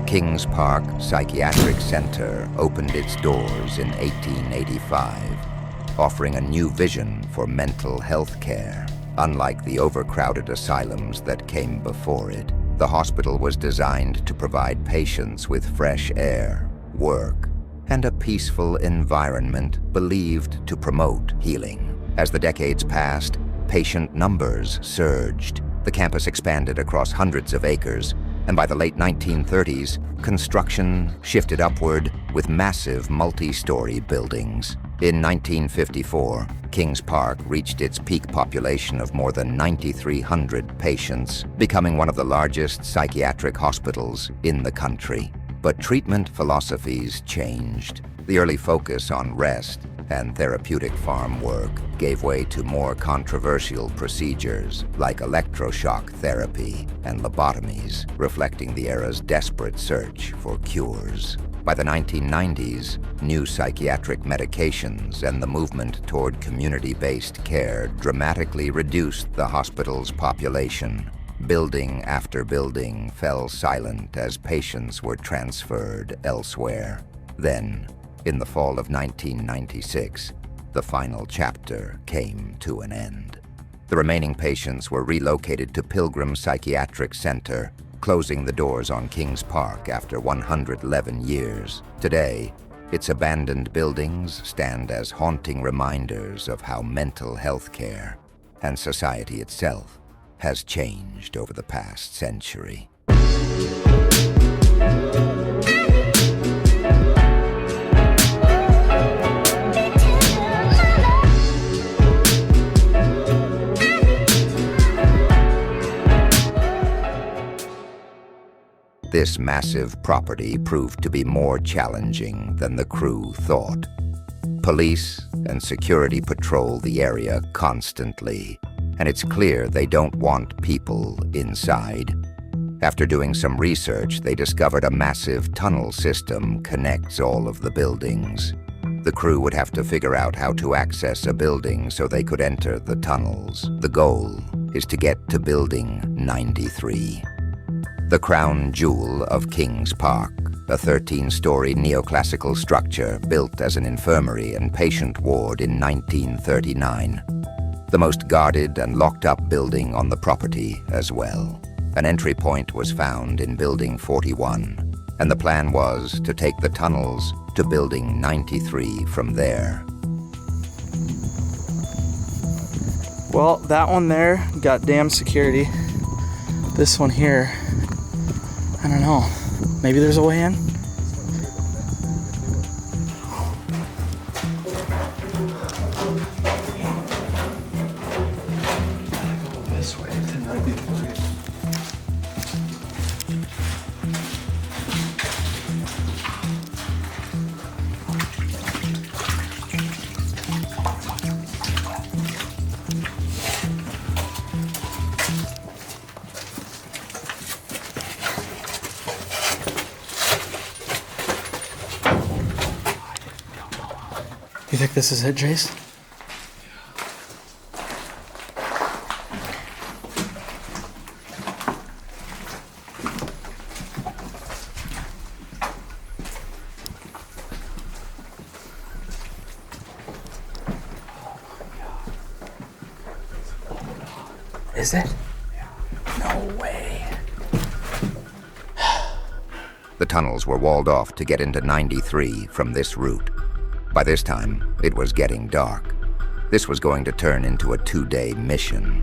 Kings Park Psychiatric Center opened its doors in 1885, offering a new vision for mental health care. Unlike the overcrowded asylums that came before it, the hospital was designed to provide patients with fresh air, work, and a peaceful environment believed to promote healing. As the decades passed, patient numbers surged. The campus expanded across hundreds of acres, and by the late 1930s, construction shifted upward with massive multi-story buildings. In 1954, Kings Park reached its peak population of more than 9,300 patients, becoming one of the largest psychiatric hospitals in the country. But treatment philosophies changed. The early focus on rest and therapeutic farm work gave way to more controversial procedures like electroshock therapy and lobotomies, reflecting the era's desperate search for cures. By the 1990s, new psychiatric medications and the movement toward community-based care dramatically reduced the hospital's population. Building after building fell silent as patients were transferred elsewhere. Then, in the fall of 1996, the final chapter came to an end. The remaining patients were relocated to Pilgrim Psychiatric Center, closing the doors on Kings Park after 111 years. Today, its abandoned buildings stand as haunting reminders of how mental health care and society itself has changed over the past century. This massive property proved to be more challenging than the crew thought. Police and security patrol the area constantly, and it's clear they don't want people inside. After doing some research, they discovered a massive tunnel system connects all of the buildings. The crew would have to figure out how to access a building so they could enter the tunnels. The goal is to get to Building 93. The crown jewel of Kings Park, a 13-story neoclassical structure built as an infirmary and patient ward in 1939. The most guarded and locked-up building on the property as well. An entry point was found in Building 41, and the plan was to take the tunnels to Building 93 from there. Well, that one there got damn security. This one here, I don't know. Maybe there's a way in? This way to 93. You think this is it, Jace? Is it? No way. The tunnels were walled off to get into 93 from this route. By this time, it was getting dark. This was going to turn into a 2-day mission.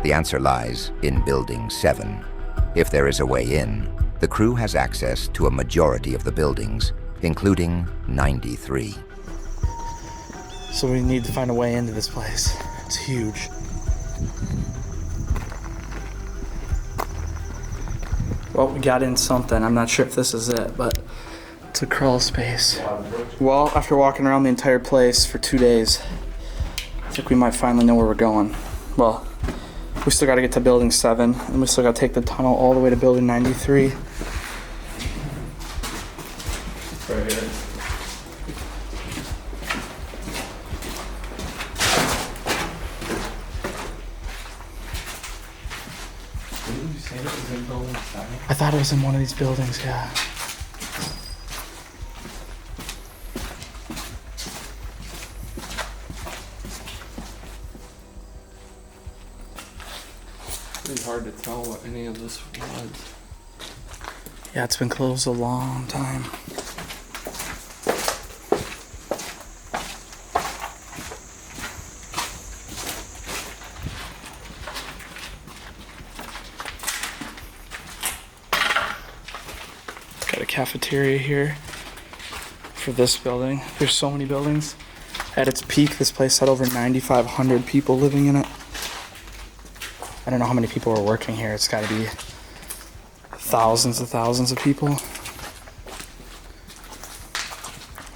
The answer lies in Building 7. If there is a way in, the crew has access to a majority of the buildings, including 93. So we need to find a way into this place. It's huge. Well, we got in something. I'm not sure if this is it, but it's a crawl space. Well, after walking around the entire place for 2 days, I think we might finally know where we're going. Well, we still got to get to Building 7, and we still got to take the tunnel all the way to Building 93. Right here. I thought it was in one of these buildings, yeah. Pretty hard to tell what any of this was. Yeah, it's been closed a long time. Got a cafeteria here for this building. There's so many buildings. At its peak, this place had over 9,500 people living in it. I don't know how many people were working here. It's got to be thousands of people.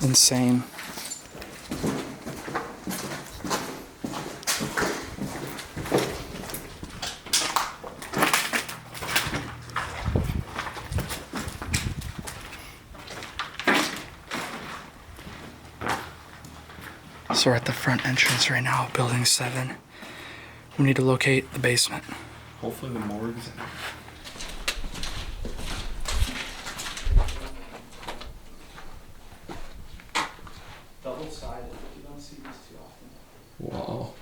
Insane. So we're at the front entrance right now, building 7. We need to locate the basement. Hopefully the morgue's Double-sided. You don't see these too often. Wow.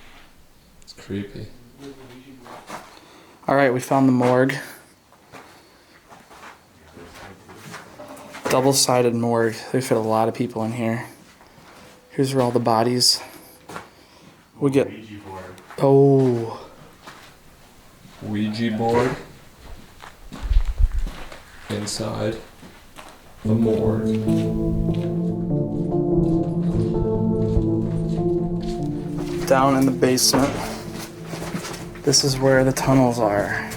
It's creepy. All right, we found the morgue. Double-sided morgue. They fit a lot of people in here. Here's where all the bodies. We get. Oh. Ouija board. Inside the morgue. Down in the basement. This is where the tunnels are.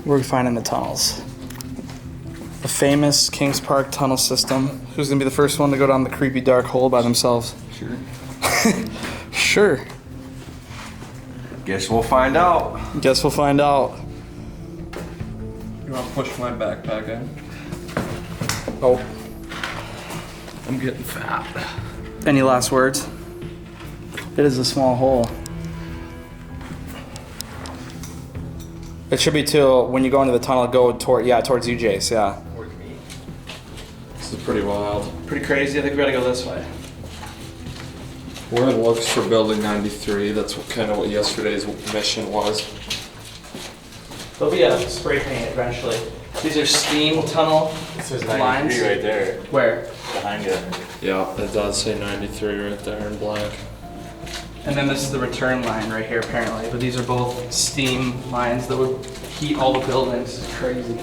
We're finding the tunnels. The famous Kings Park tunnel system. Who's gonna be the first one to go down the creepy dark hole by themselves? Sure. Sure. Guess we'll find out. Guess we'll find out. You want to push my backpack in? Oh. I'm getting fat. Any last words? It is a small hole. It should be too, when you go into the tunnel, go towards you, Jace, yeah. This is pretty wild. Pretty crazy. I think we gotta go this way. We're in looks for building 93. That's kind of what yesterday's mission was. There'll be a spray paint eventually. These are steam tunnel lines. right there, Where? behind you. Yeah, it does say 93 right there in black. And then this is the return line right here apparently. But these are both steam lines that would heat all the buildings. It's crazy.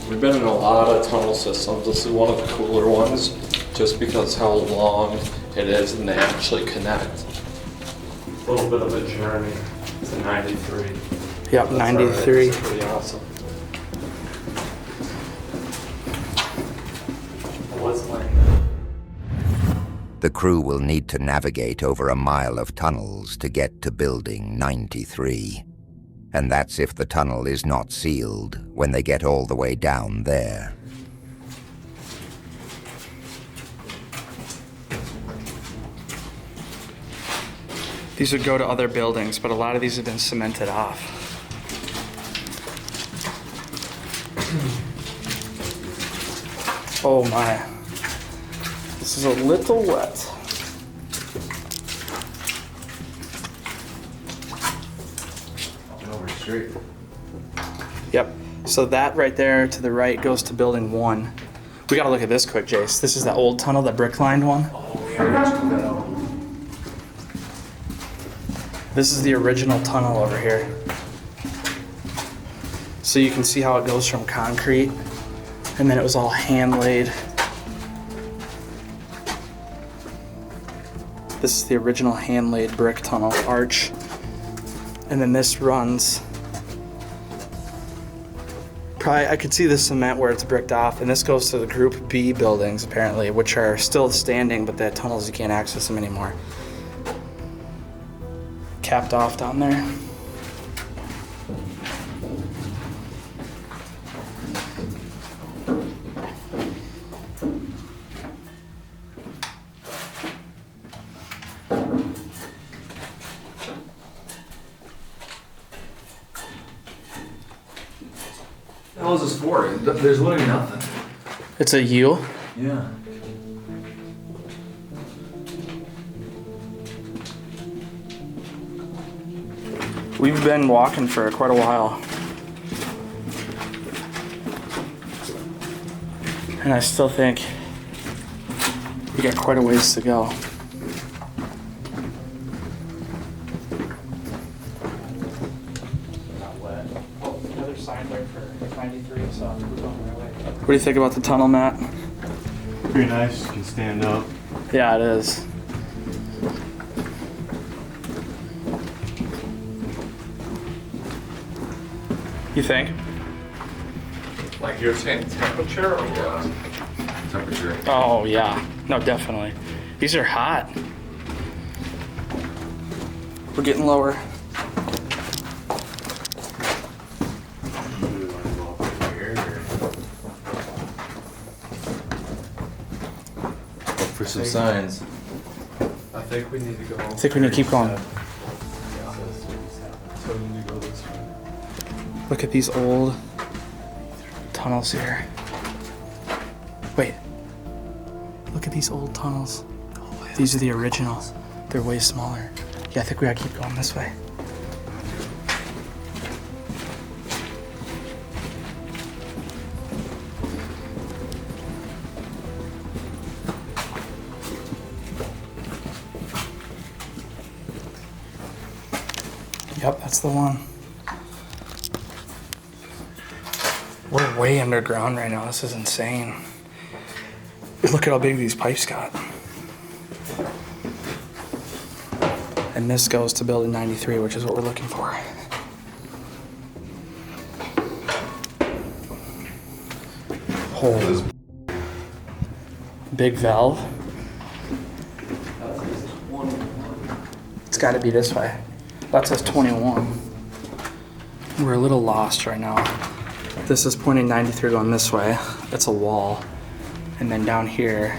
We've been in a lot of tunnel systems. This is one of the cooler ones, just because how long it is and they actually connect. A little bit of a journey to 93. Yep, 93. That's pretty awesome. What's like? The crew will need to navigate over a mile of tunnels to get to building 93. And that's if the tunnel is not sealed when they get all the way down there. These would go to other buildings, but a lot of these have been cemented off. Oh my. This is a little wet. Over the street. Yep. So that right there to the right goes to building 1. We gotta look at this quick, Jace. This is the old tunnel, the brick-lined one. This is the original tunnel over here. So you can see how it goes from concrete, and then it was all hand laid. This is the original hand laid brick tunnel arch. And then this runs, probably, I could see the cement where it's bricked off, and this goes to the Group B buildings apparently, which are still standing, but the tunnels, you can't access them anymore. Capped off down there. hell is this for? There's literally nothing. It's a U? Yeah. We've been walking for quite a while. And I still think we got quite a ways to go. Another sign there for 93, so we're going the right way. What do you think about the tunnel, Matt? Pretty nice. You can stand up. Yeah, it is. You think? Like you're saying temperature or what? Temperature. Oh, yeah. No, definitely. These are hot. We're getting lower. For some signs. I think we need to go. I think we need to keep going. So we need to go this way. Look at these old tunnels here. Wait. Look at these old tunnels. These are the originals. They're way smaller. Yeah, I think we gotta keep going this way. Yep, that's the one. We're way underground right now. This is insane. Look at how big these pipes got. And this goes to building 93, which is what we're looking for. Oh. Big valve. It's got to be this way. That says 21. We're a little lost right now. This is pointing 93 going this way. It's a wall. And then down here,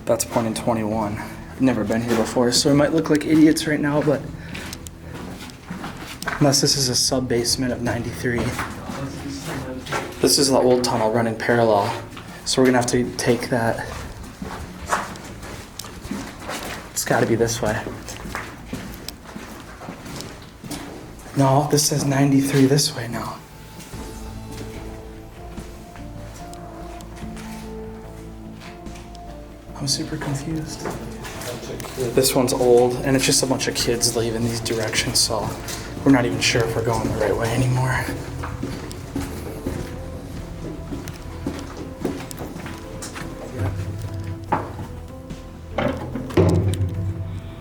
that's pointing 21. I've never been here before, so we might look like idiots right now, but unless this is a sub-basement of 93. This is the old tunnel running parallel, so we're gonna have to take that. It's gotta be this way. No, this says 93 this way now. I'm super confused. This one's old, and it's just a bunch of kids leaving these directions, so we're not even sure if we're going the right way anymore.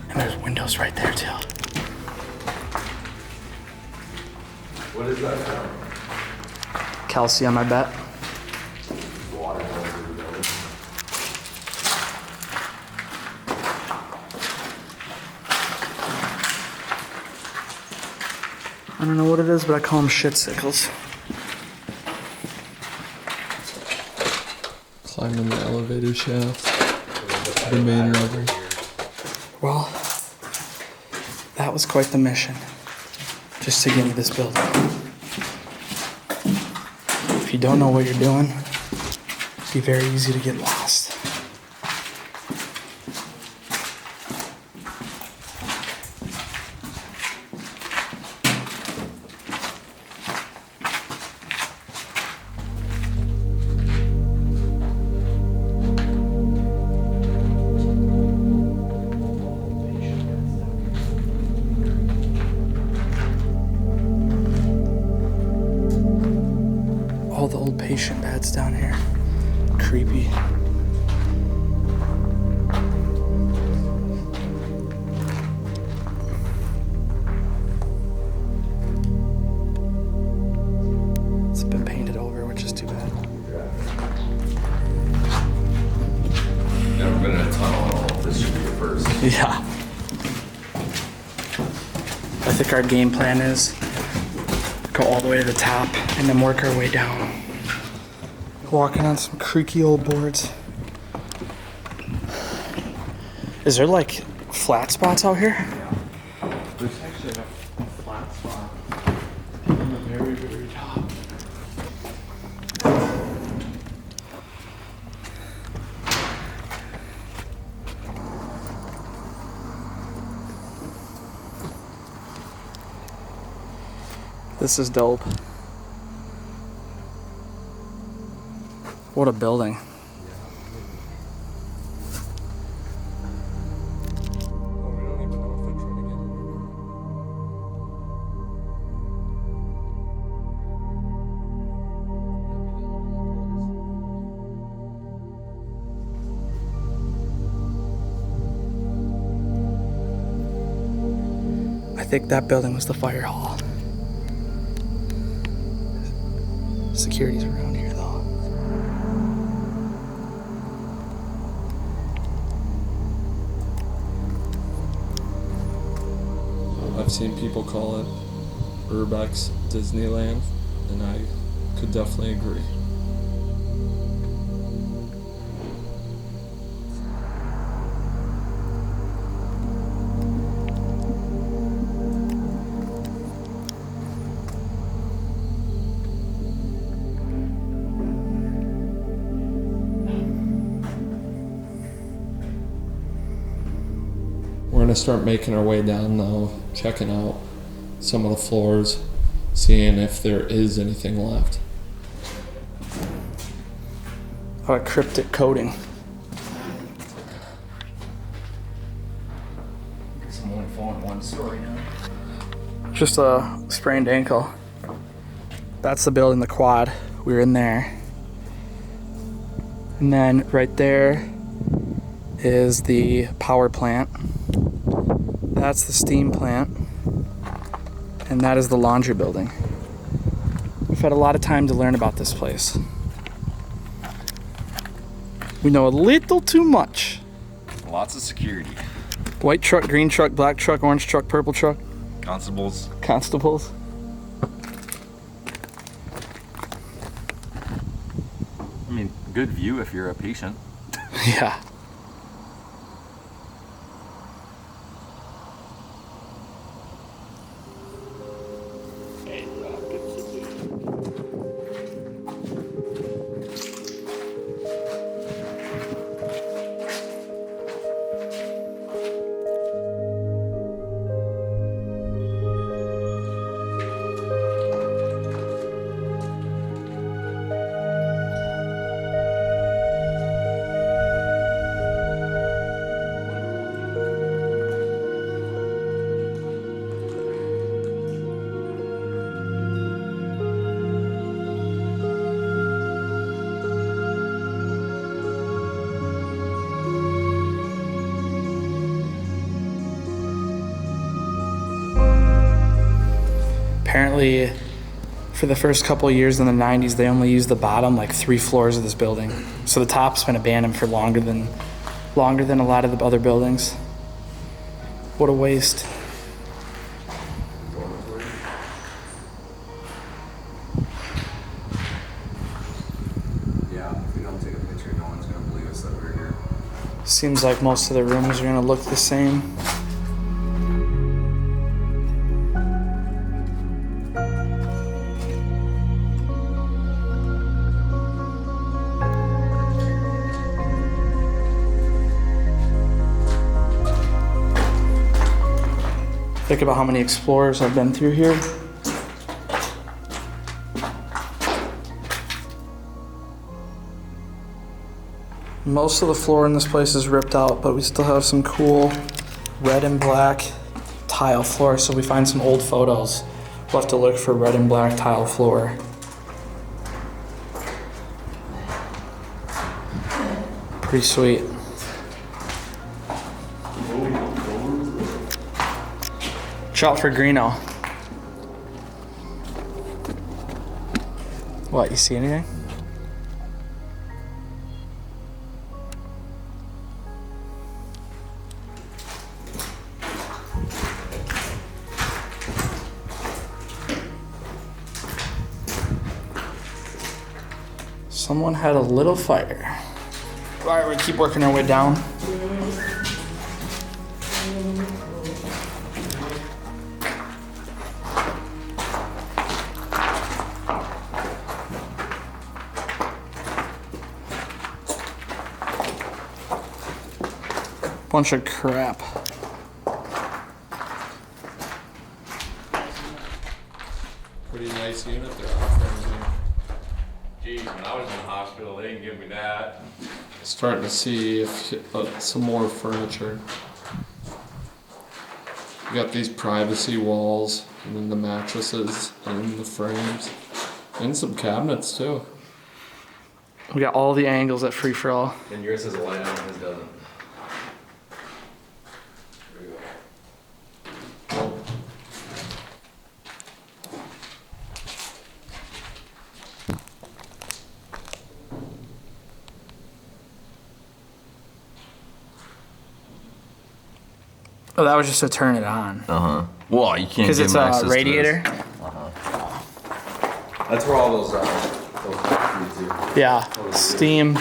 And there's windows right there, too. What is that? Calcium, I bet. Water going through the building. I don't know what it is, but I call them shit sickles. Climbing the elevator shaft. The main level. Well, that was quite the mission, just to get into this building. If you don't know what you're doing, it'd be very easy to get lost. All the old patient beds down here. Creepy. It's been painted over, which is too bad. Never been in a tunnel at all. This should be your first. Yeah. I think our game plan is go all the way to the top and then work our way down. Walking on some creaky old boards. Is there like flat spots out here? There's actually a flat spot on the very, very top. This is dope. What a building. I think that building was the fire hall. Security's around here though. I've seen people call it Urbex Disneyland, and I could definitely agree. We're gonna start making our way down now, checking out some of the floors, seeing if there is anything left. A cryptic coding. Guess I'm only following one story now. Just a sprained ankle. That's the building, the quad. We were in there. And then right there is the power plant. That's the steam plant. And that is the laundry building. We've had a lot of time to learn about this place. We know a little too much. Lots of security. White truck, green truck, black truck, orange truck, purple truck. Constables. Constables. I mean, good view if you're a patient. Yeah. Apparently, for the first couple of years in the 90s, they only used the bottom, like 3 floors of this building. So the top's been abandoned for longer than a lot of the other buildings. What a waste. Yeah, if we don't take a picture, no one's gonna believe us that we're here. Seems like most of the rooms are gonna look the same. Think about how many explorers have been through here. Most of the floor in this place is ripped out, but we still have some cool red and black tile floor. So we find some old photos. We'll have to look for red and black tile floor. Pretty sweet. Shot for Greeno. What, you see anything? Someone had a little fire. All right, we keep working our way down. Bunch of crap. What do I was in the hospital, they didn't give me that. Starting to see if some more furniture. You got these privacy walls, and then the mattresses, and the frames, and some cabinets too. We got all the angles at Free For All. And yours has a light on, his doesn't. There you go. Oh, that was just to turn it on. Well, you can't Because give it's them a access to radiator. That's where all those feeds Yeah, steam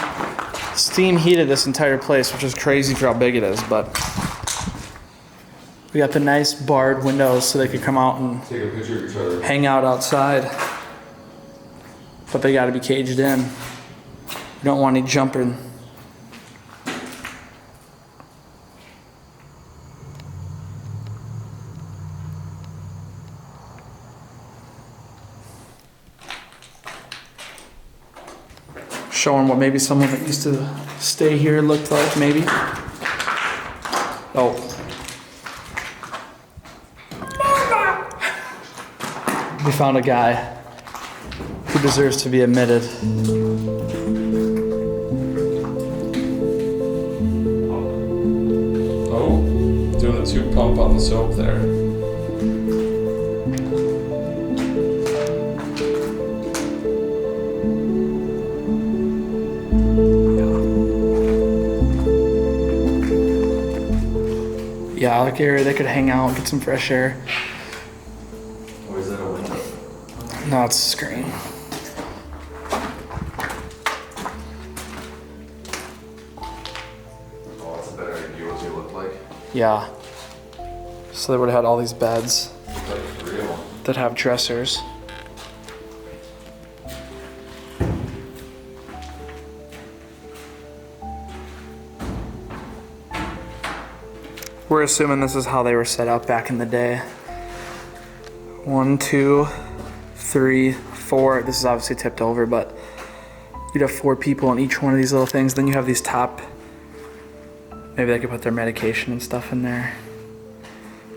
heated this entire place, which is crazy for how big it is. But we got the nice barred windows so they could come out and Take a picture of each other. hang out outside. But they got to be caged in. You don't want any jumping. Showing what maybe someone that used to stay here looked like, maybe. Oh. We found a guy who deserves to be admitted. Oh, doing a 2 pump on the soap there. Yeah, like area they could hang out, get some fresh air. Or is that a window? No, it's a screen. Oh, that's a better idea what they look like. Yeah. So they would have had all these beds Look like it's real. that have dressers. We're assuming this is how they were set up back in the day. 1, 2, 3, 4. This is obviously tipped over, but you'd have 4 people in each one of these little things. Then you have these top. Maybe they could put their medication and stuff in there.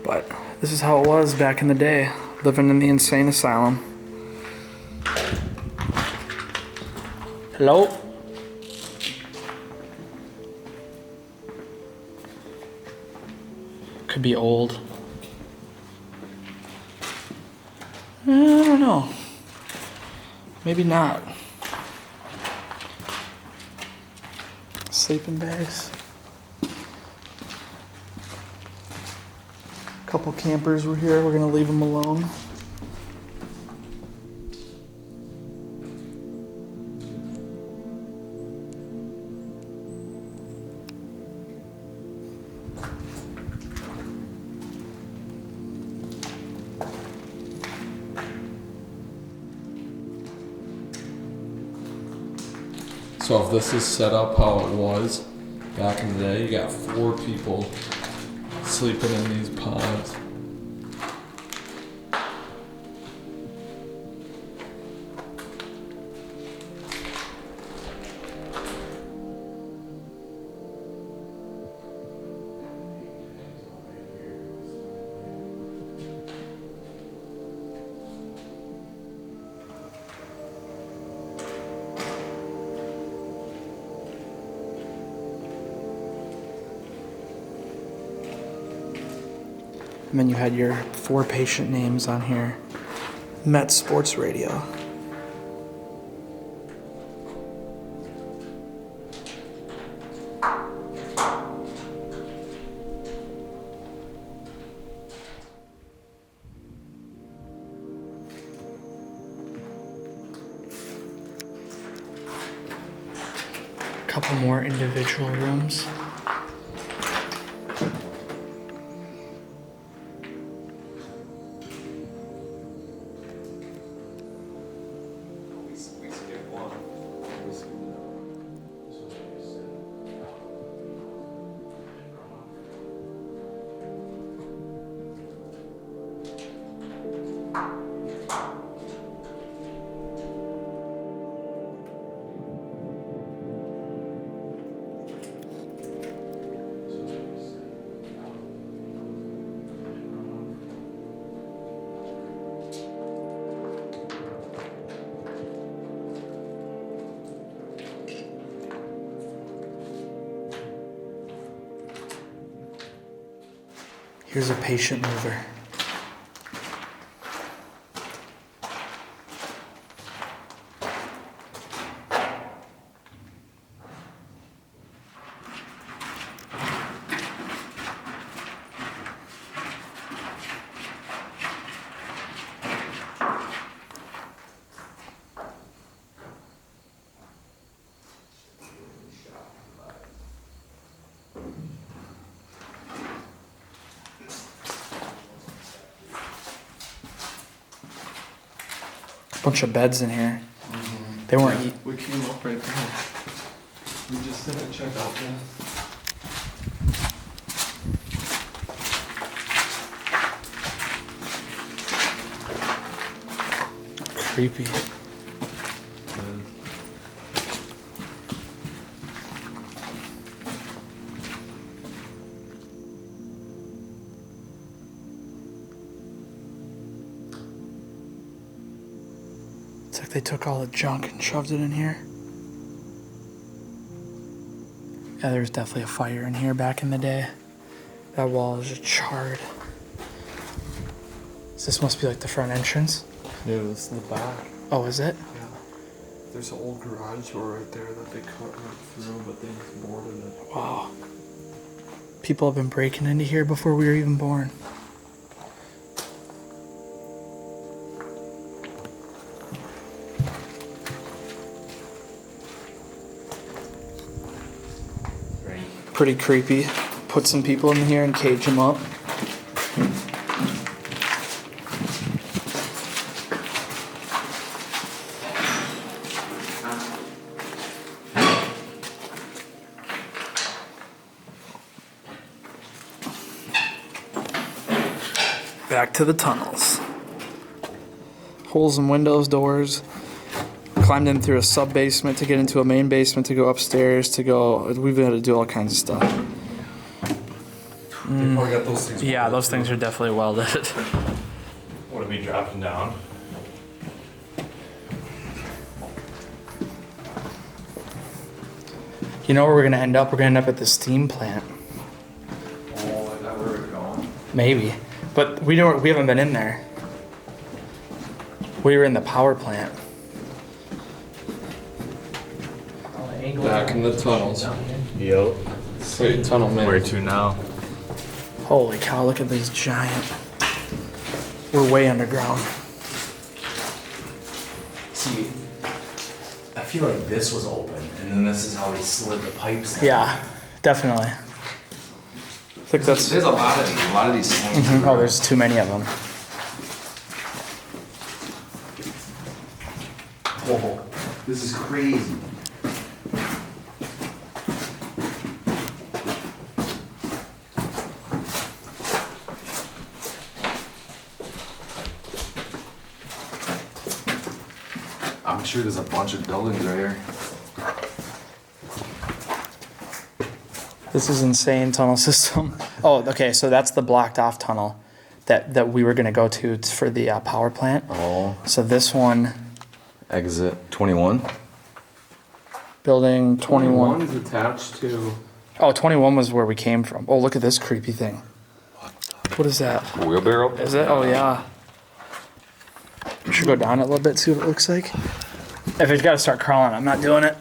But this is how it was back in the day, living in the insane asylum. Hello? Could be old. I don't know. Maybe not. Sleeping bags. Couple campers were here. We're gonna leave them alone. So if this is set up how it was back in the day, you got 4 people sleeping in these pods. And then you had your 4 patient names on here. Met Sports Radio. Couple more individual rooms. We skipped one. We skipped Here's a patient mover. Bunch of beds in here. They weren't. We came up right there. We just didn't check out yet. Creepy. It's like they took all the junk and shoved it in here. Yeah, there was definitely a fire in here back in the day. That wall is just charred. So this must be like the front entrance. Yeah, this is the back. Oh, is it? Yeah. There's an old garage door right there that they cut right through, but they just boarded it. Wow. People have been breaking into here before we were even born. Pretty creepy. Put some people in here and cage them up. Back to the tunnels. Holes in windows, doors. Climbed in through a sub basement to get into a main basement to go upstairs to go. We've had to do all kinds of stuff. They probably got those things. Yeah, those things are definitely welded. What are we dropping down? You know where we're gonna end up? We're gonna end up at the steam plant. Oh, is that where we're going? Maybe. But we haven't been in there. We were in the power plant. Back in the tunnels. Yep. Sweet tunnel man. Where to now? Holy cow, look at these giant. We're way underground. See, I feel like this was open, and then this is how he slid the pipes down. Yeah, definitely. I think that's. There's a lot of these. A lot of these things. Oh, there's too many of them. Whoa, this is crazy. I'm sure there's a bunch of buildings right here. This is insane tunnel system. Oh, okay, so that's the blocked off tunnel that we were gonna go to for the power plant. Oh. So this one, Exit 21. building 21. is attached to. Oh, 21 was where we came from. Oh, look at this creepy thing. What is that? Wheelbarrow? Is it? Oh, yeah. We should go down a little bit, see what it looks like. If it's got to start crawling, I'm not doing it.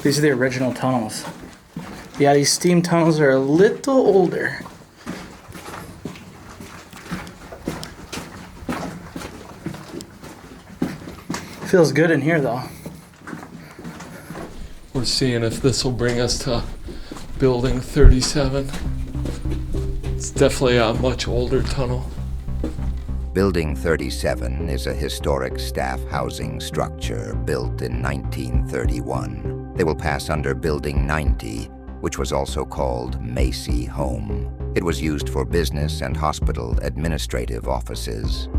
These are the original tunnels. Yeah, these steam tunnels are a little older. Feels good in here, though. We're seeing if this will bring us to building 37. It's definitely a much older tunnel. Building 37 is a historic staff housing structure built in 1931. They will pass under Building 90, which was also called Macy Home. It was used for business and hospital administrative offices.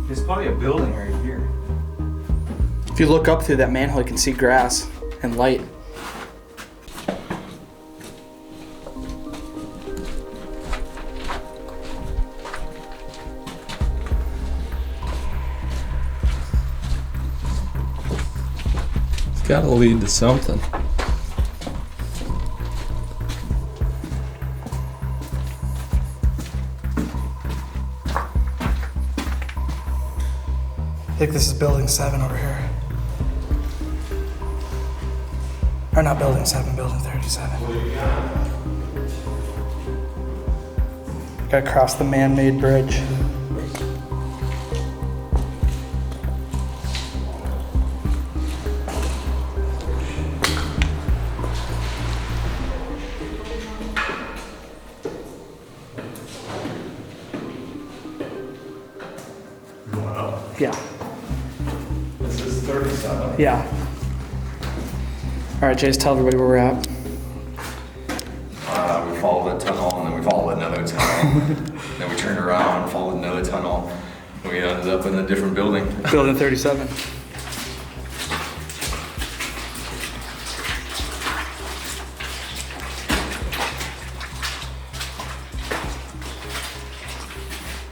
There's probably a building right here. If you look up through that manhole, you can see grass and light. It's gotta lead to something. I think this is building 7 over here. Or not building 7, building 37. Gotta cross the man-made bridge. Yeah. This is 37. Yeah. All right, Jace, tell everybody where we're at. We followed a tunnel, and then we followed another tunnel. Then we turned around, followed another tunnel, and we ended up in a different building. Building 37.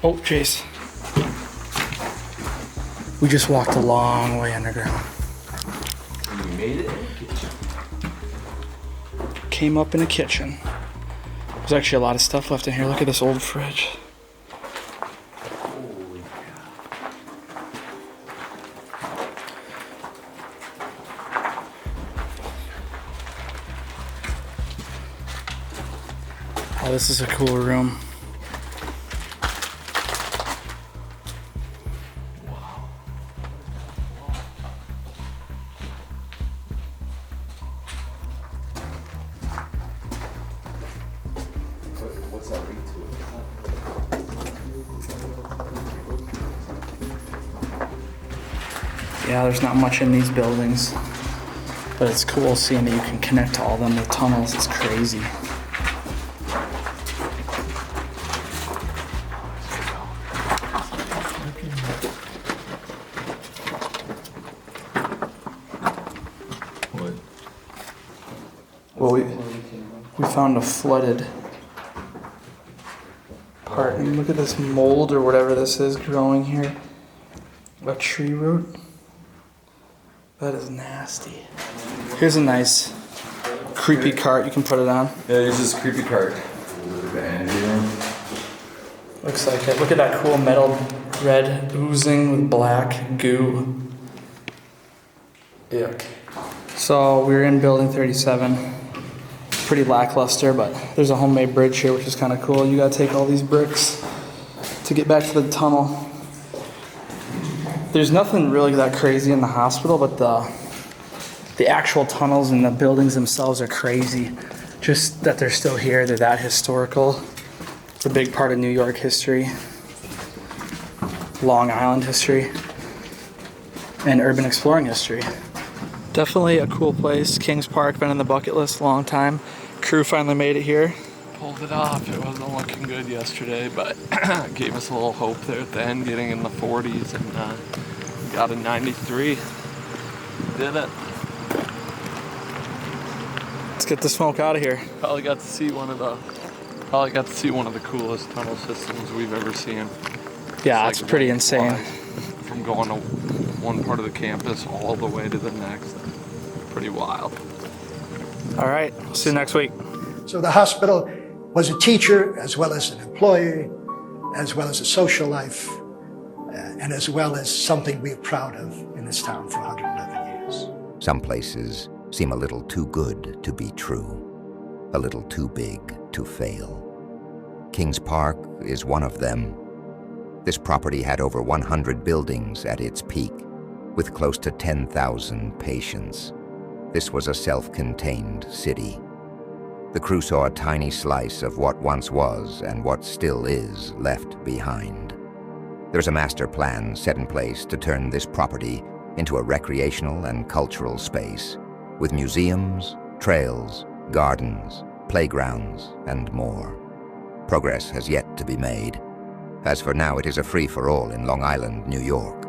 Oh, Jace. We just walked a long way underground. We made it. Came up in a kitchen. There's actually a lot of stuff left in here. Look at this old fridge. Holy Oh, this is a cool room. What's that lead to? Yeah, there's not much in these buildings, but it's cool seeing that you can connect to all of them with tunnels. It's crazy. What? Well, we found a flooded part. And look at this mold or whatever this is growing here. A tree root. That is nasty. Here's a nice creepy cart you can put it on. Yeah, there's this creepy cart. Looks like it. Look at that cool metal red oozing with black goo. Yuck. So we're in building 37. Pretty lackluster, but there's a homemade bridge here, which is kind of cool. You gotta take all these bricks to get back to the tunnel. There's nothing really that crazy in the hospital, but the actual tunnels and the buildings themselves are crazy. Just that they're still here, they're that historical. It's a big part of New York history, Long Island history, and urban exploring history. Definitely a cool place. Kings Park, been on the bucket list a long time. Crew finally made it here. Pulled it off. It wasn't looking good yesterday, but gave us a little hope there at the end, getting in the 40s, and got a 93. Did it. Let's get the smoke out of here. Probably got to see one of the coolest tunnel systems we've ever seen. Yeah, It's it's like pretty one insane. fly From going to one part of the campus all the way to the next. Pretty wild. All right, see you next week. So the hospital was a teacher as well as an employee, as well as a social life, and as well as something we're proud of in this town for 111 years. Some places seem a little too good to be true, a little too big to fail. Kings Park is one of them. This property had over 100 buildings at its peak, with close to 10,000 patients. This was a self-contained city. The crew saw a tiny slice of what once was and what still is left behind. There's a master plan set in place to turn this property into a recreational and cultural space, with museums, trails, gardens, playgrounds, and more. Progress has yet to be made. As for now, it is a free-for-all in Long Island, New York.